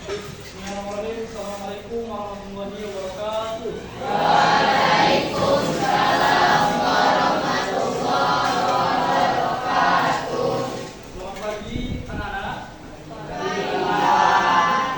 Bismillahirrahmanirrahim. Assalamualaikum warahmatullahi wabarakatuh. Waalaikumsalam warahmatullahi wabarakatuh. Selamat pagi anak-anak.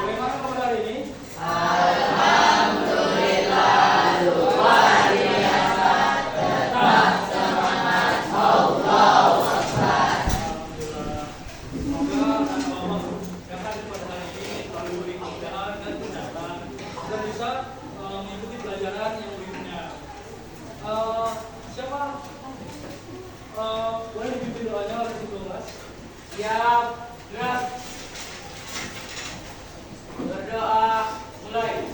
Bagaimana kabar hari ini? Alhamdulillah luar biasa. Tetap semangat. Allahu Akbar. Alhamdulillah. Semoga anak-anak yang hadir pada hari ini selalu diberi kemudahan dan kesehatan dan bisa mengikuti pelajaran yang berikutnya. Siapa boleh dipimpin doanya oleh Ibu kelas? Siap, gerak. Berdoa, mulai.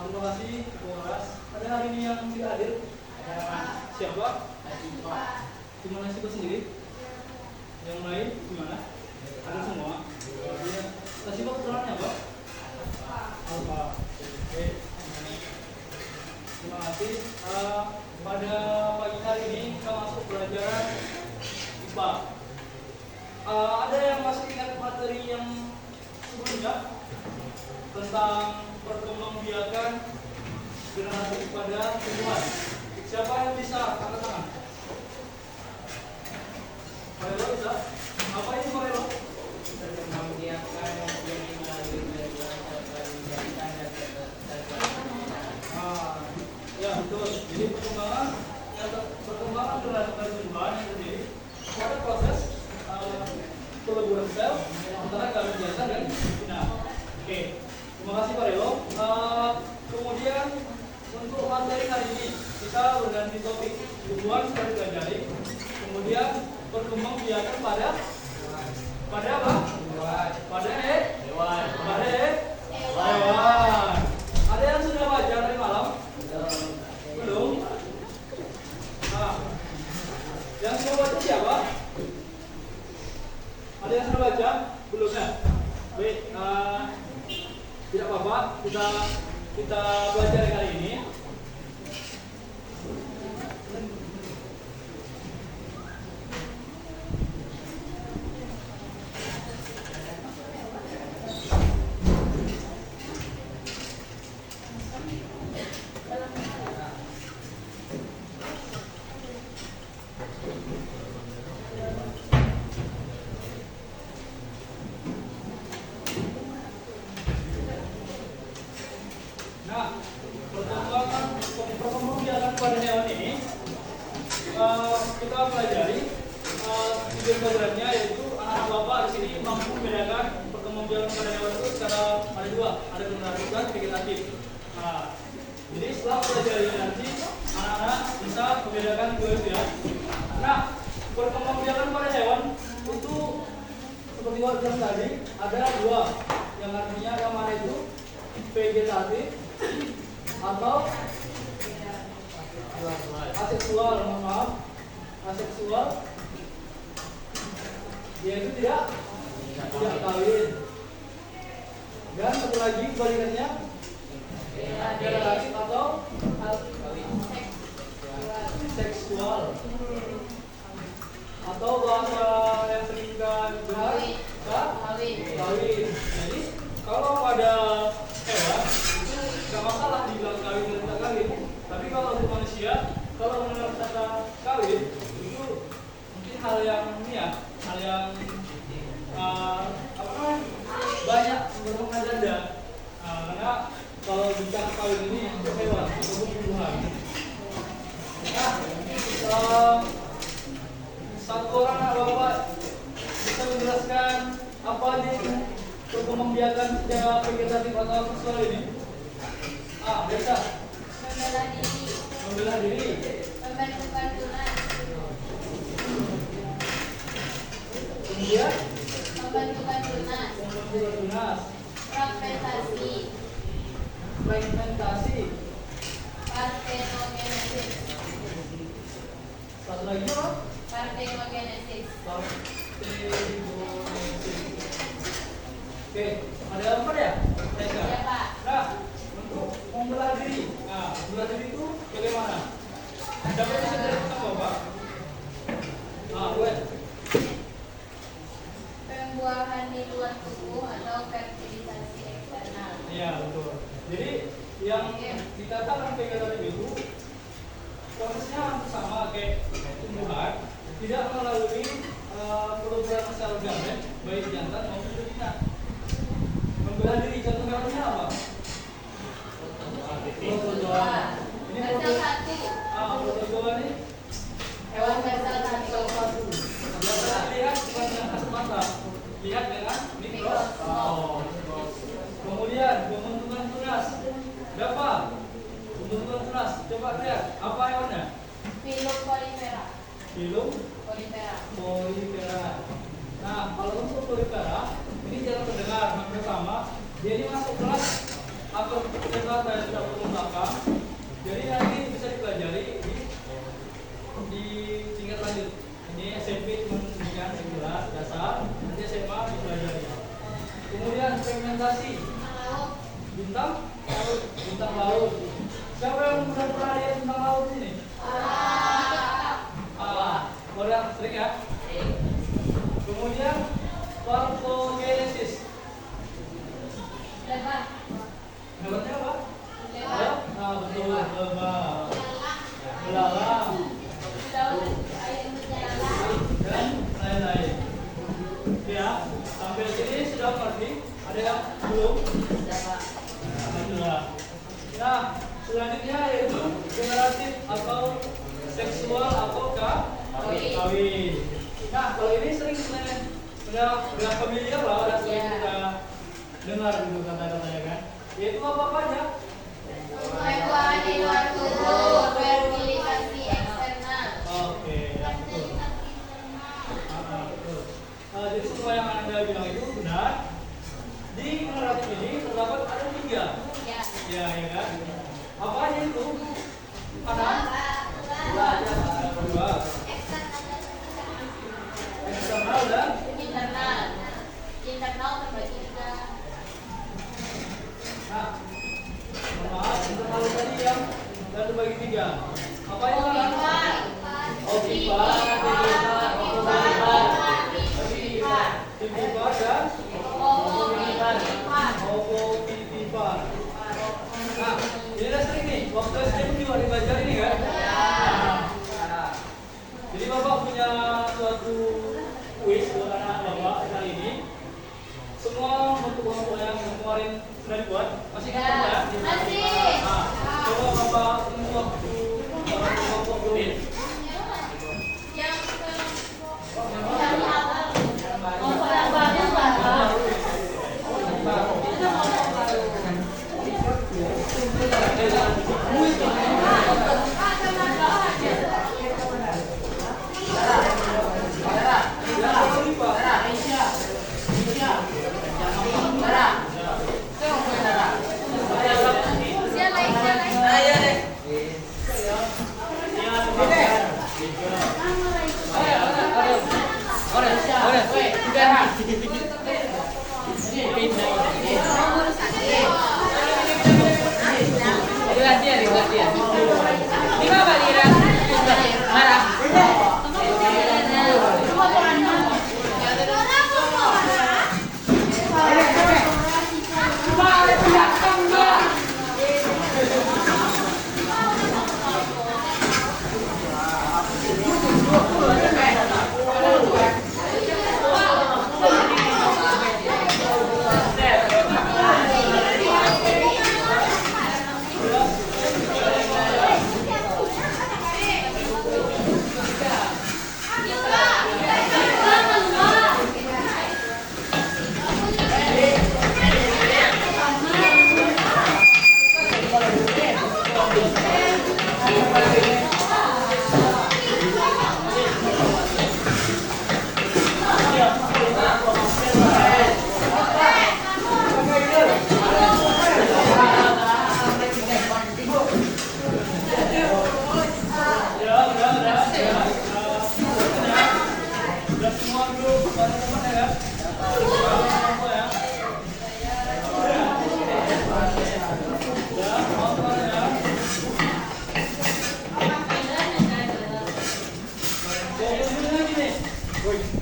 Terima kasih Ibu kelas. Ada hari ini yang tidak hadir? Siapa? Cuma Nasiba sendiri? Yang lain gimana? Ada semua? Iya. Nasiba keterangannya apa? Alfa. Oke. Terima kasih. Pada pagi hari ini kita masuk pelajaran IPA. Ada yang masih ingat materi yang sebelumnya tentang perkembangbiakan generasi pada tumbuhan? Siapa yang bisa angkat tangan? Marelo bisa? Apa ini Marelo? Membiarkan yang melalui belajar pendidikan dan Ya betul. Jadi perkembangan generasi pada tumbuhan yang terjadi pada proses peleburan sel antara kawin jantan dan betina. Oke. Terima kasih Pak Relo. Kemudian untuk materi hari ini kita berganti topik. Tumbuhan sudah dipelajari. Kemudian perkembangbiakan pada apa? Pada hewan. Ada yang sudah baca tadi malam? Belum. Yang sudah baca siapa? Ada yang sudah baca? Belum ya? Baik. Tidak apa-apa, kita belajar kali ini. Nah, perkembangbiakan pada hewan ini kita pelajari tujuan pelajarannya, yaitu anak-anak bapak di sini mampu membedakan perkembangbiakan pada hewan itu secara ada dua, ada generatif dan vegetatif. Nah, jadi setelah pelajari ini nanti anak-anak bisa membedakan dua itu ya. Nah, perkembangbiakan pada hewan itu seperti yang jelas tadi ada dua, yang artinya yang mana itu vegetatif atau aseksual, aseksual, yaitu tidak kawin. Dan satu lagi kebalikannya vegetatif atau seksual, atau bahasa yang sering kita dengar kawin. Jadi kalau pada hewan itu nggak masalah dibilang kawin dan tidak kawin, tapi kalau untuk manusia, kalau mengenal kata kawin itu mungkin hal yang ini ya, hal yang banyak bermakna ganda. Karena kalau bicara kawin ini untuk hewan ataupun tumbuhan. Nah, satu orang bapak bisa menjelaskan apa nih perkembangbiakan secara vegetatif atau seksual ini? A. Biasa. Membela diri. Membela diri. Pembentukan tunas. Kemudian Pembentukan tunas. pembentukan tunas. Fragmentasi. Fragmentasi. Parthenogenesis. Satu lagi apa? Parthenogenesis. Parthenogenesis. Oke, ada apa ya? Ya, Pak. Nah, untuk membelah diri. Nah, membelah diri itu bagaimana? Dapat diceritakan Bapak? Ah, buat. Pembuahan di luar tubuh atau fertilisasi eksternal. Iya, betul. Jadi yang dikatakan vegetatif itu prosesnya hampir sama kayak tumbuhan, tidak melalui perubahan sel organ baik jantan maupun betina. Membelah diri contohnya apa? Protozoa. Ini Bersel satu. protozoa ini Hewan bersel satu. biasa lihat bukan dengan kasat mata, lihat dengan mikroskop. Kemudian pembentukan tunas. Berapa? Pembentukan tunas. Coba lihat apa hewannya? Phylum Polyphera. Phylum Polyphera. Polyphera. Nah, kalau untuk Polyphera ini jarang terdengar. Yang pertama, dia ini masuk kelas atau kita sudah belakang. Jadi nanti bisa dipelajari di tingkat lanjut. Ini SMP cuma memberikan regular dasar, nanti SMA dipelajari. Kemudian segmentasi bintang laut. Siapa yang sudah pernah lihat bintang laut ini? Udah sering ya? Kemudian parthenogenesis. Lebah. Hebatnya apa? Lebah. Nah, betul, lebah. Belalang Daun air berjalan. dan lain-lain. Ya, sampai sini sudah mengerti? Ada yang belum? Alhamdulillah. Nah, selanjutnya yaitu generatif atau seksual atau kawin. Nah, kalau ini sering sudah familiar lah, sudah sering kita dengar gitu kata-katanya kan. Yaitu apa aja? Pembuahan di luar tubuh, fertilisasi eksternal. Oke, ya betul. Betul. Jadi semua yang Anda bilang itu benar. Di generatif ini terdapat ada 3. Ya. Ya kan? Apa aja itu? Anak? Dua. Eksternal dan Internal. Internal terbagi 3. nah, maaf, internal tadi yang dan terbagi 3. Apa yang mana? Ovipar dan ovovivipar. Nah, ini udah sering nih. Waktu SD pun juga dipelajari nih kan? Nah, jadi Bapak punya suatu kuis buat anak Bapak kali ini. Semua bentuk kelompok yang kemarin sudah dibuat masih ingat ya? Masih. Nah, coba Bapak tunggu waktu kelompok dulu. Yang awal. Kelompok yang bagus, Pak.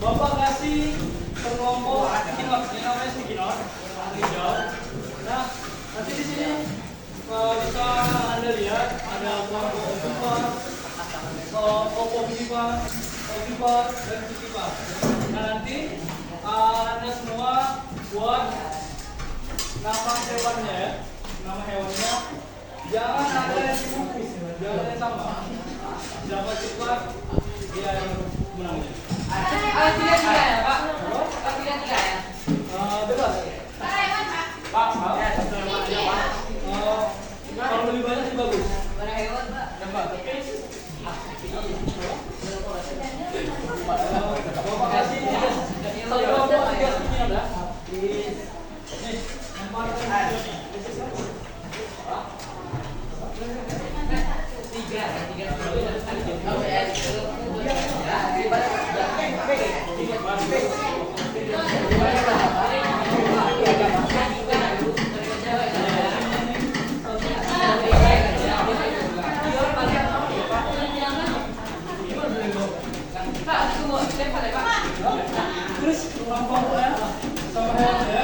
Bapak kasih kelompok sticky note, ini namanya sticky note, hijau. Nah, nanti di sini bisa Anda lihat ada kelompok Oppo Viva, dan Viva. Nah, nanti Anda semua buat nama hewannya ya, nama hewannya. Jangan ada yang dikupis, jangan yang sama. Siapa cepat dia yang menang. Tiga ya, Pak. Tiga ya. Bebas. Pak, kalau lebih banyak sih bagus. Mana hewan, Pak? Bapak kasih satu kelompok 3 sticky note ya. Nih, lemparkan videonya. Terus kelompoknya sama hewan ya.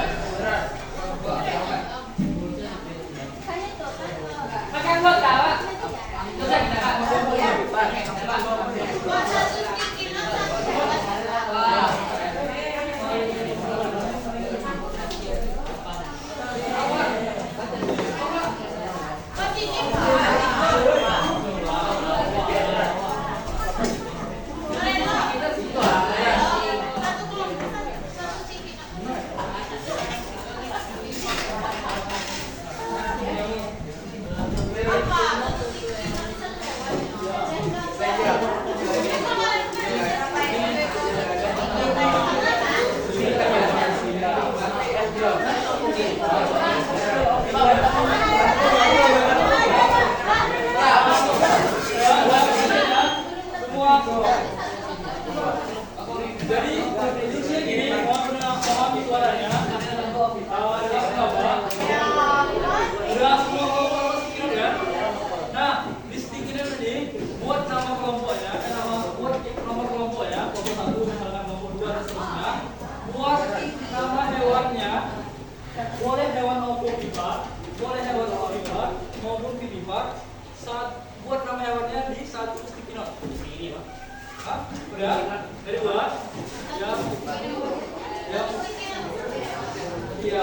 Pakai buat Pak. Bisa kita Pak. Jadi instruksinya gini, mohon suaranya. Udah semua kelompok sticky note ya. Nah, di sticky note ini buat nama kelompoknya, buat nomor kelompok ya, kelompok 1 misalkan kelompok 2 dan seterusnya. Buat nama hewannya, boleh hewan ovipar, boleh hewan ovipar maupun vivipar. Buat nama hewannya di satu sticky note. Ini Pak. Hah? Udah? Dari buat? Ya. Ya. Iya.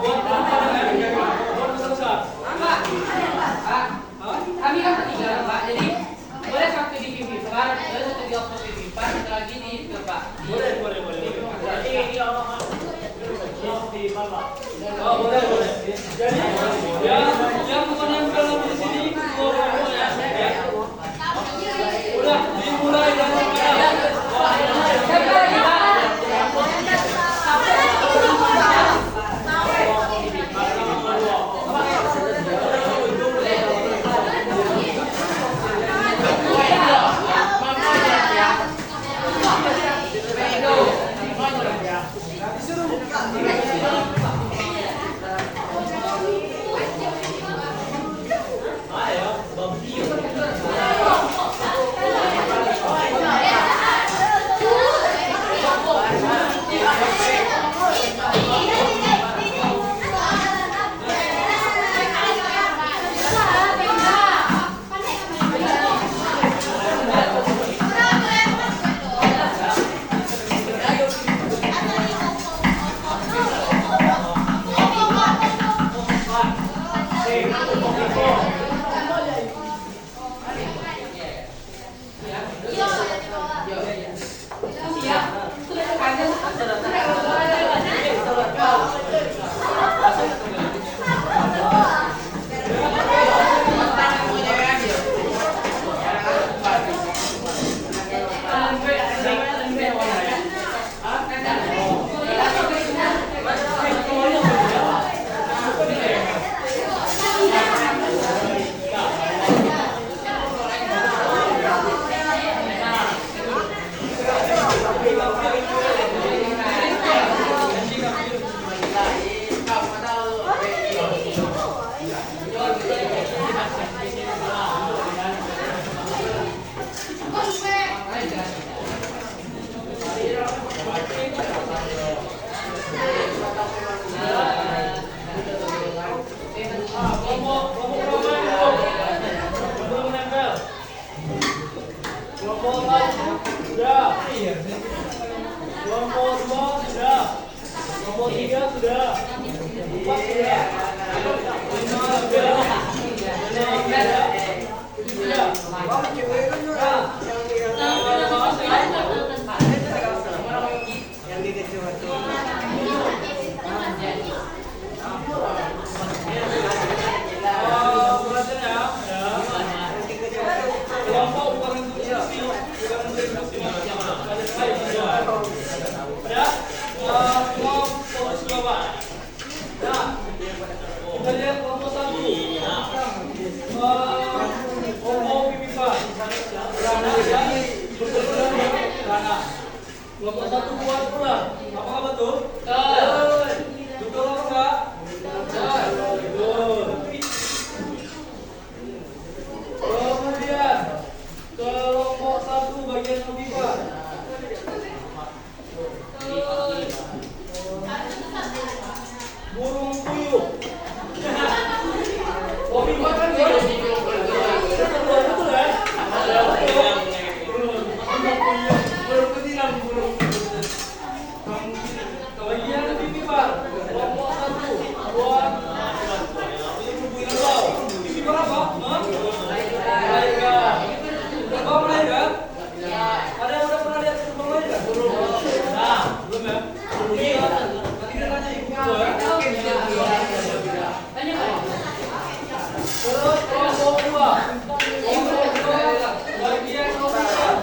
Buat besar. Kami kan bertiga Pak, jadi boleh satu di Vivipar, boleh satu di Oppo Vivipar, satu lagi di Pak. Boleh. Jadi ini apa? Oh, boleh. Jadi yang menempel di sini kelompoknya ya. Udah dimulai dari Siapa lagi Pak? Kelompok berapa yang belum menempel? Kelompok 1 sudah. Kelompok 2 sudah. Kelompok 3 sudah. 4 sudah. 5 sudah. 6 sudah. 7 sudah. Kelompok bukan untuk diskusi, bukan untuk diskusi ya. Semua fokus dulu Pak. Nah, kita lihat kelompok 1. Kelompok pipipan. Rana ya, berkeluarga Rana. Kelompok 1 buat pula. Apakah betul? Betul. Betul apa enggak? Betul. Kemudian kelompok 1 bagian pipipan. Burung puyuh. Kopi makan ya? Betul ya? Bagian pipipan. Kelompok 1 buat pipipan apa? Melaikat. Terbang melaikat? Ada yang udah pernah lihat terbang melaikat? Nah, belum ya? Nanti kita tanya ibu ya. Terus kelompok 2. Bagian pipipan.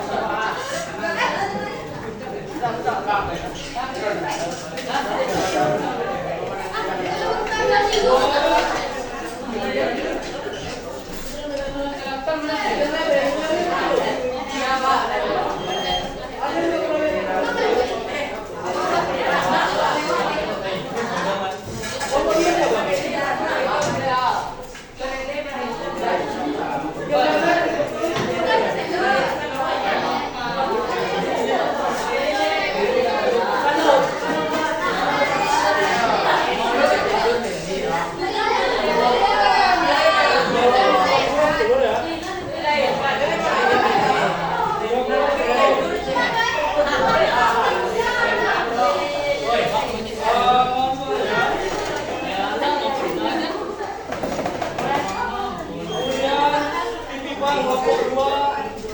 Kelompok 2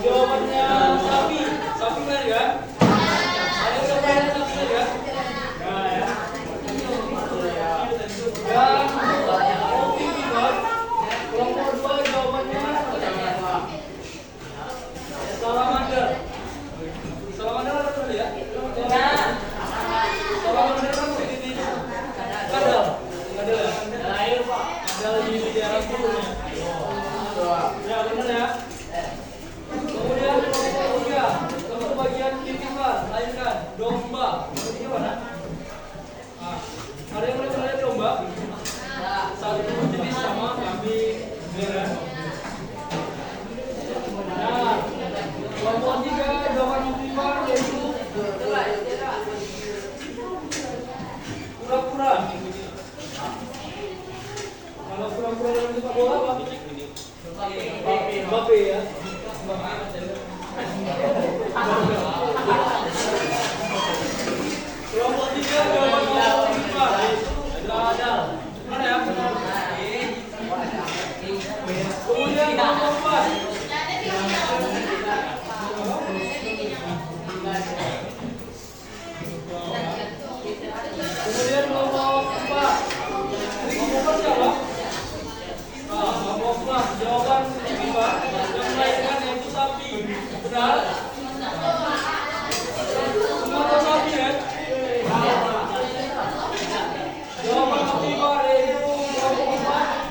jawabannya sapi. Sapi benar kan? Ada yang udah pernah sapi benar kan? Nah ya. Dan kopi pipipan. Kelompok 2 jawabannya salamander. Salamander ada pernah lihat? Salamander kan seperti ini. Kadal. Kadal ya? Kadal di daerah kulurnya. Ya benar ya. Kemudian kelompok 3 untuk bagian pipipan lainkan domba. Ini mana? Nah, ada yang pernah lihat domba? Satu jenis sama kambing, merah. Nah, kelompok 3 jawaban pipipan yaitu kura-kura. Kalau kura-kura dalam sepak bola apa? Mbappe ya. Kelompok 3 jawaban kelompok 5 yaitu Radal. Mana ya? Kemudian kelompok 4. Kemudian kelompok 4. Kelompok 4 siapa? Kelompok 4 jawaban pipipan yang melahirkan yaitu sapi. Benar? Semua tahu sapi ya? Jawaban pipipan yaitu kelompok 4.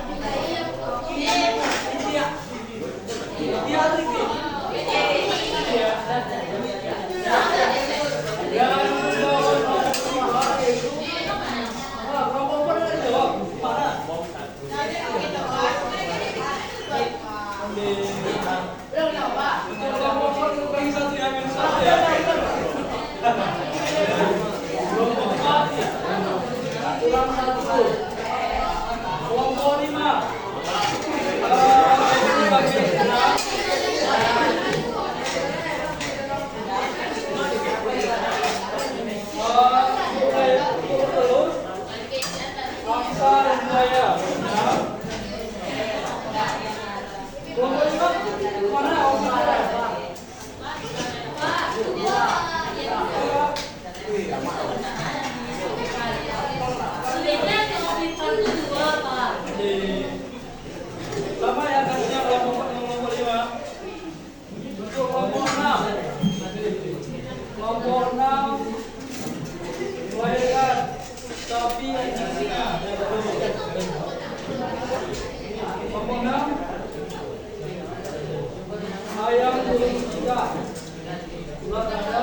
Kelompok 4 1. Kelompok 5. Dibagi 6. Terus Angsa dan Buaya. Kelompok 5 mana Angsa? Sama ya kasihnya kelompok 5. Untuk kelompok 6. Kelompok 6 melahirkan sapi dan singa. Kelompok 6 ayam burung cicak. Ulat ada.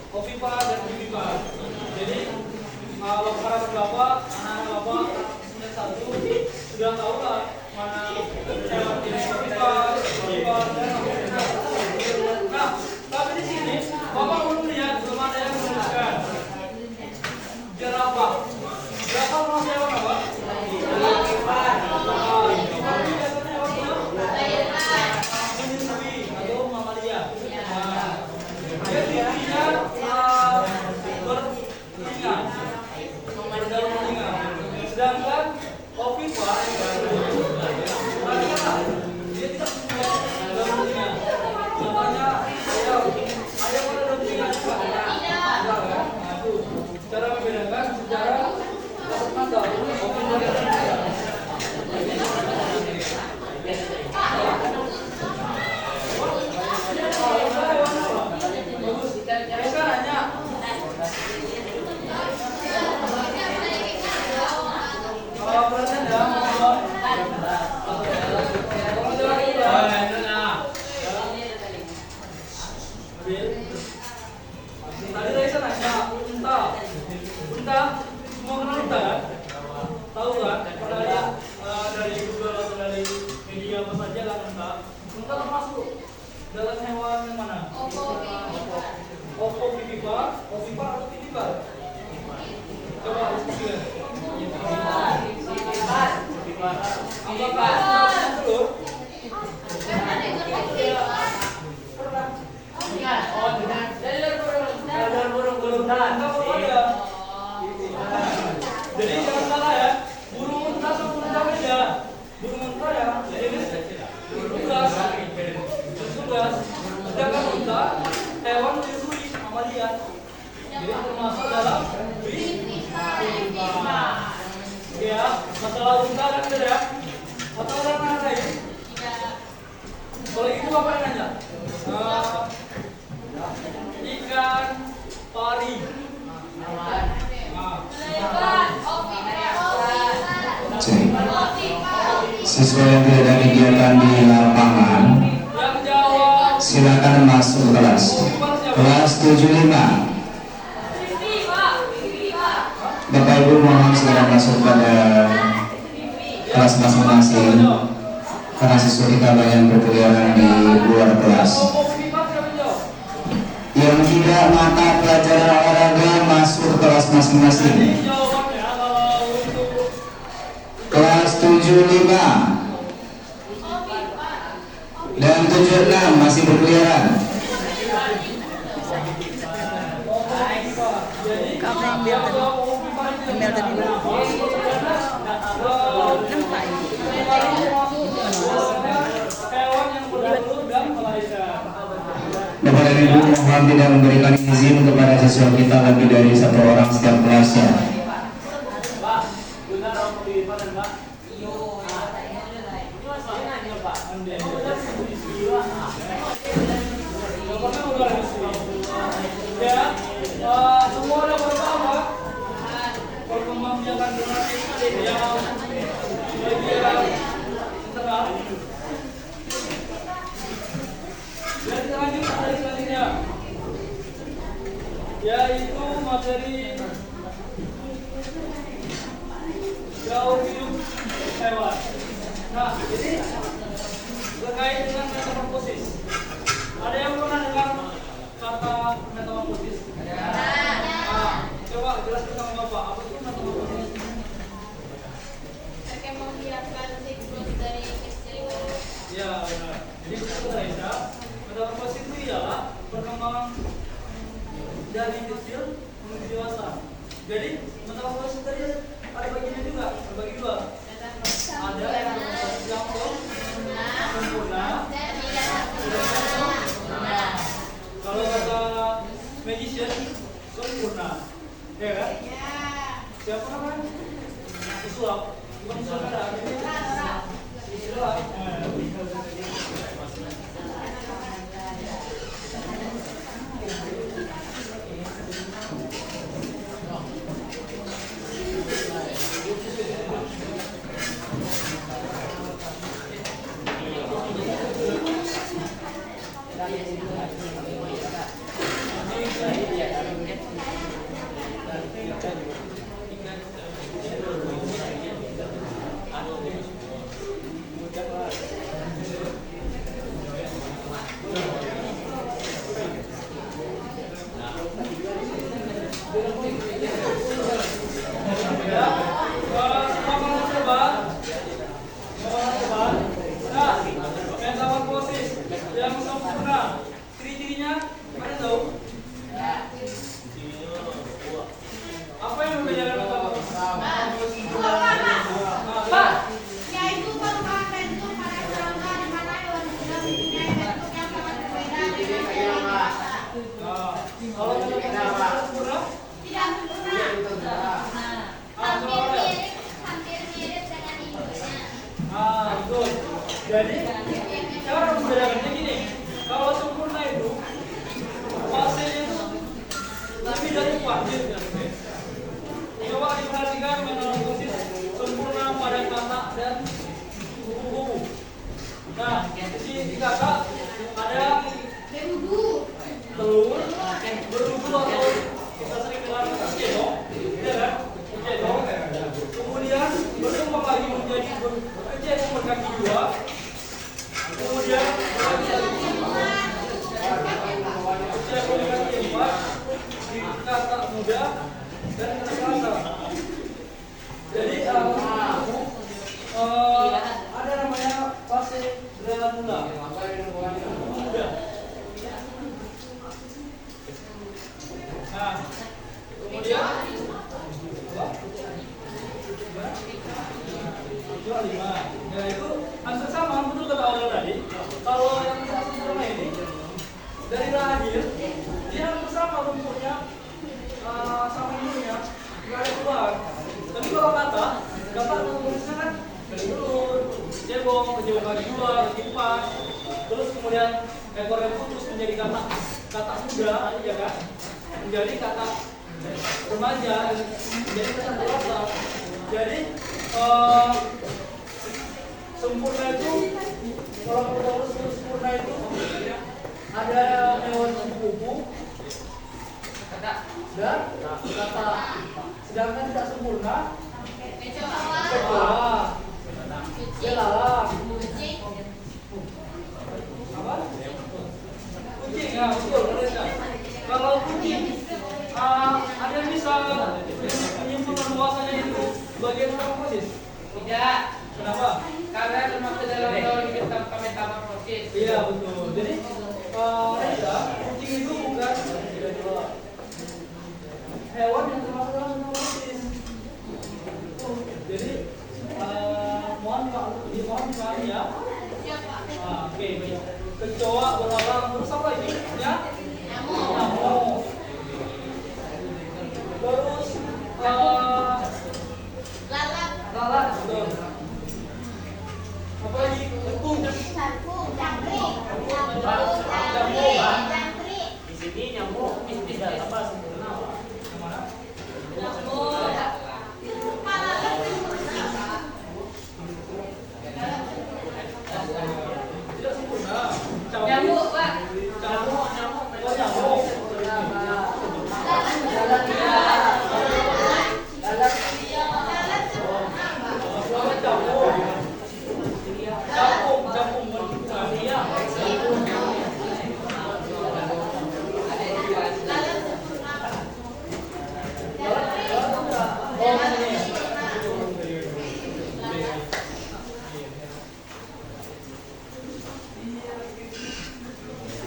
Kofifa dan Bibifa. Jadi kalau para bapak, anak-anak bapak semester 1 sudah tahu lah mana hewan jenis Kofifa, dan Kofifa. Nah, tapi di sini bapak belum lihat, belum ada yang menuliskan jerapah. Jerapah termasuk hewan apa? Menyusui atau mamalia. Dia tingginya bertelinga, berdaun telinga. Sedangkan Kofifa dia tidak punya daun telinga. Contohnya ayam ada daun telinga juga. Nah, itu cara membedakan secara kasat mata. Kofifa dan tidak. Tadi Raisa nanya, unta, semua kenal unta kan? Tahu kan? Pernah lihat dari Google atau dari media apa saja kan unta? Unta termasuk dalam hewan yang mana? Oppo, Bibifa, Kofifa atau Bibifa? Coba diskusikan. Apakah telur? Jadi jangan salah ya, burung unta sama unta beda. Burung unta ya jenis tugas. Sedangkan unta hewan menyusui mamalia. Jadi termasuk dalam Bibifa. Ya, masalah unta kan beda. Atau orang lain? Kalau itu apa yang nanya? Ikan pari. Cek. Siswa yang tidak ada kegiatan di lapangan, silakan masuk kelas. Kelas 75. Bapak Ibu mohon segera masuk pada kelas masing-masing, karena siswa kita banyak berkeliaran di luar kelas. Yang tidak mata pelajaran olahraga masuk ke kelas masing-masing. Kelas 75 dan 76 masih berkeliaran. ambil tadi. Ambil tadi. Nampak ini. Hewan yang bertelur dan melahirkan. Bapak dan Ibu mohon tidak memberikan izin kepada siswa kita lebih dari 1 orang setiap kelasnya. Pak, benar orang pemilihan dan Pak. Ya, semua ada pertama perkembangbiakan generasi yang bagian internal. Dan selanjutnya, yaitu materi gaul hidup hewan. Nah, jadi terkait dengan metamorfosis. Ada yang pernah dengar kata metamorfosis? Coba jelaskan sama Bapak, apa itu metamorfosis? Membiarkan siklus dari kecil. Ya, benar. Jadi sebenarnya metamorfosis itu ialah perkembangan dari kecil menuju dewasa. Jadi metamorfosis tadi ada bagiannya juga, terbagi dua. Ada yang sempurna, kalau kata magician sempurna, ya kan? Siapa namanya? Sulap, bukan sulap ada. Sulap. Jadi cara membedakannya gini, kalau sempurna itu fasenya itu lebih dari wajib ya. Coba diperhatikan metamorfosis sempurna pada kata dan kubu-kubu. Nah, di kata ada telur, berubu atau kita sering bilang cedok, ya kan? Cedok. Kemudian berkembang lagi menjadi cedok berkaki dua. Kemudian di kata muda dan kata kasar. Jadi ada namanya fase granula. Muda. Nah, kemudian lima. Ya itu hampir sama, betul kata Aurel tadi. Kalau yang sempurna ini dari lahir dia hampir sama bentuknya, sama ininya, nggak ada perubahan. Tapi kalau kata tulisnya kan telur, cebong, cebong kaki dua, kaki empat, terus kemudian ekor yang putus menjadi kata muda, ya kan? Menjadi kata remaja, menjadi kata dewasa. Jadi sempurna itu, kalau kita sempurna itu ada hewan kupu-kupu dan kata, sedangkan tidak sempurna kecoa, belalang, apa? Kucing, ya betul. Kalau kucing ada yang bisa menyimpulkan bahwasanya itu bagian metamorfosis? Tidak. Kenapa? Karena termasuk dalam gaul hidup tanpa metamorfosis. Iya betul. Jadi kucing itu bukan hewan yang termasuk ya? Oke, baik. Kecoa belalang terus apa ini? Ya? Nyamuk. Terus lalat, betul. Apa lagi? Tepung. Di sini nyamuk tidak apa sempurna. Yang mana? Tidak sempurna. Nyamuk, Pak. Nyamuk. Oh, nyamuk.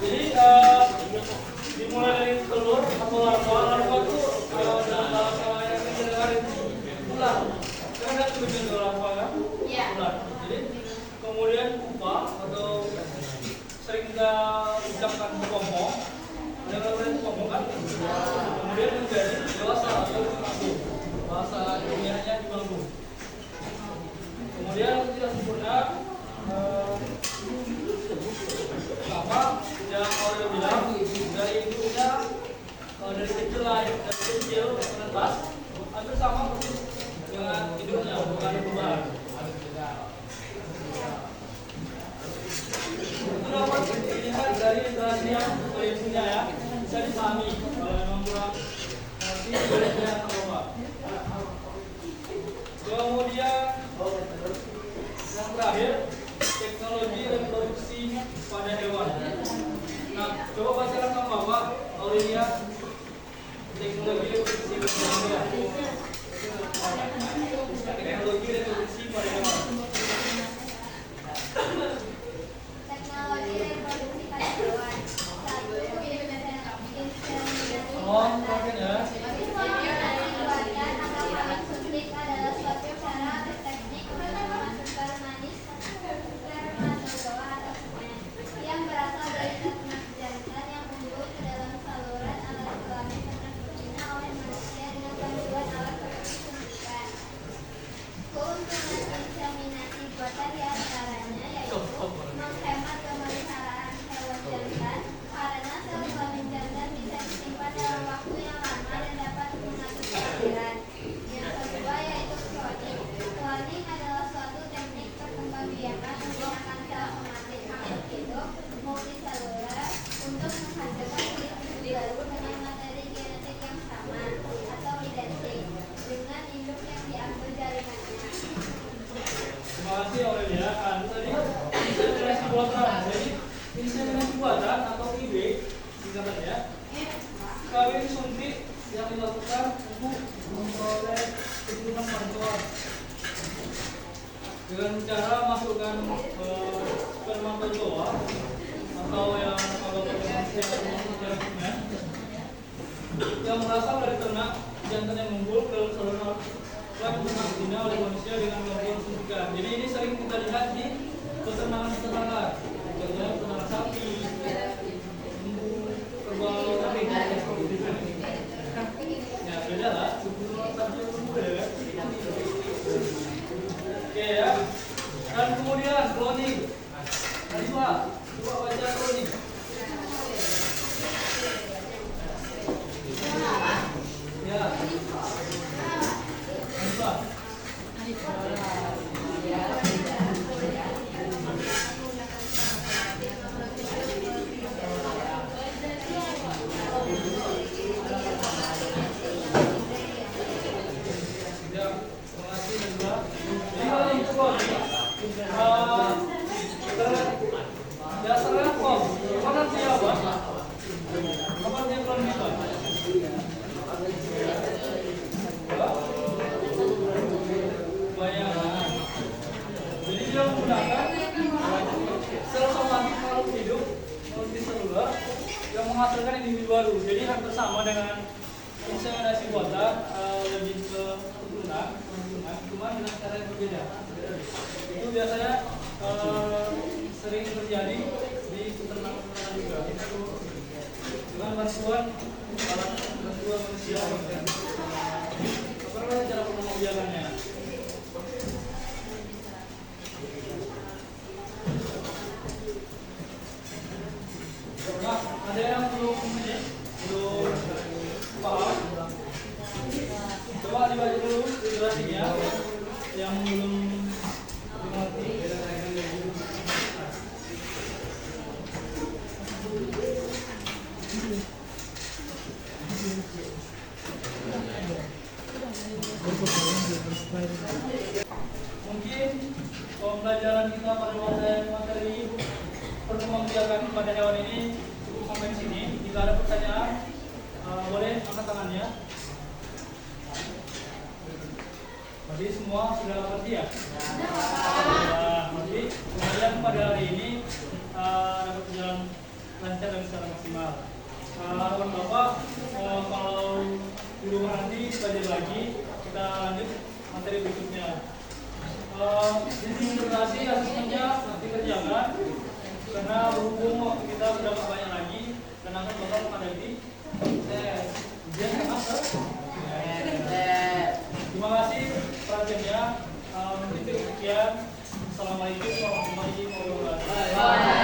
Jadi dimulai dari telur atau larva itu dalam bahasa yang kita itu ular. Kan ada tujuan larva kan? Iya. Ular. Jadi kemudian pupa atau sering kita ucapkan pokok. Ada yang lain pokok kan? Kemudian menjadi dewasa atau manggung. Bahasa ilmiahnya di manggung. Kemudian tidak sempurna. Apa yang orang bilang dari ibunya dari kecil lah, dari kecil menetas hampir sama persis dengan hidupnya, bukan ada perubahan. Itu dapat dilihat dari interaksi dari ibunya ya, bisa dipahami kalau memang kurang ngerti boleh yang coba. Kemudian yang terakhir teknologi reproduksi pada hewan. Nah, coba bacakan sama Bapak Aurelia teknologi reproduksi pada hewan. Teknologi reproduksi pada hewan. Teknologi reproduksi pada hewan. 1. Inseminasi Oh, mungkin ya. Inseminasi buatan atau paling suntik adalah suatu cara atau teknik memasukkan manis spermatozoa atau semen yang berasal dari ternak jantan yang unggul ke dalam saluran alat kelamin ternak betina oleh manusia dengan bantuan alat seperti suntikan. Keuntungan inseminasi buatan diantaranya yaitu menghemat pemeliharaan hewan jantan karena sel kelamin jantan bisa disimpan dalam waktu yang lama dan dapat mengatur kelahiran. Yang kedua yaitu cloning. Cloning adalah suatu teknik perkembangbiakan menggunakan sel somatik makhluk hidup multiseluler untuk menghasilkan individu baru dengan materi genetik yang sama atau identik dengan induk yang diambil jaringannya. Terima kasih Aurelia. Tadi inseminasi buatan. Jadi inseminasi buatan atau IB singkatannya kawin suntik yang dilakukan untuk memperoleh keturunan perempuan dengan cara masukkan spermatozoa atau yang kalau manusia semen yang berasal dari ternak jantan yang unggul ke dalam saluran ternak betina oleh manusia dengan melakukan suntikan. Jadi ini sering kita lihat di peternakan. Contohnya peternakan sapi, kerbau, kambing. Ya beda lah. Sapi unggul ya kan. Oke ya. Dan kemudian cloning. Tadi Pak, coba baca cloning. Ya. Pak. Dasarnya kok, mana siapa? Apa dia belum bisa? Bayangan. Jadi dia menggunakan sel somatik makhluk hidup multiseluler yang menghasilkan individu baru. Jadi hampir sama dengan inseminasi buatan, lebih ke keturunan, cuma dengan cara yang berbeda. Itu biasanya bantuan manusia. Bagaimana cara pengembangannya? Nah, ada yang belum paham? Coba dibaca dulu durasinya. Yang belum mengerti. Mungkin pembelajaran kita pada materi perkembangbiakan pada hewan ini cukup sampai di sini. Jika ada pertanyaan, boleh angkat tangannya. Jadi semua sudah mengerti ya? Jadi pembelajaran pada hari ini dapat berjalan lancar dan secara maksimal. Harapan Bapak, kalau di rumah nanti belajar lagi, kita lanjut materi berikutnya. Jadi durasi aslinya nanti kerjakan karena berhubung waktu kita sudah banyak lagi dan akan bakal menghadapi ujian master. Terima kasih perhatiannya. Mungkin sekian. Assalamualaikum warahmatullahi wabarakatuh.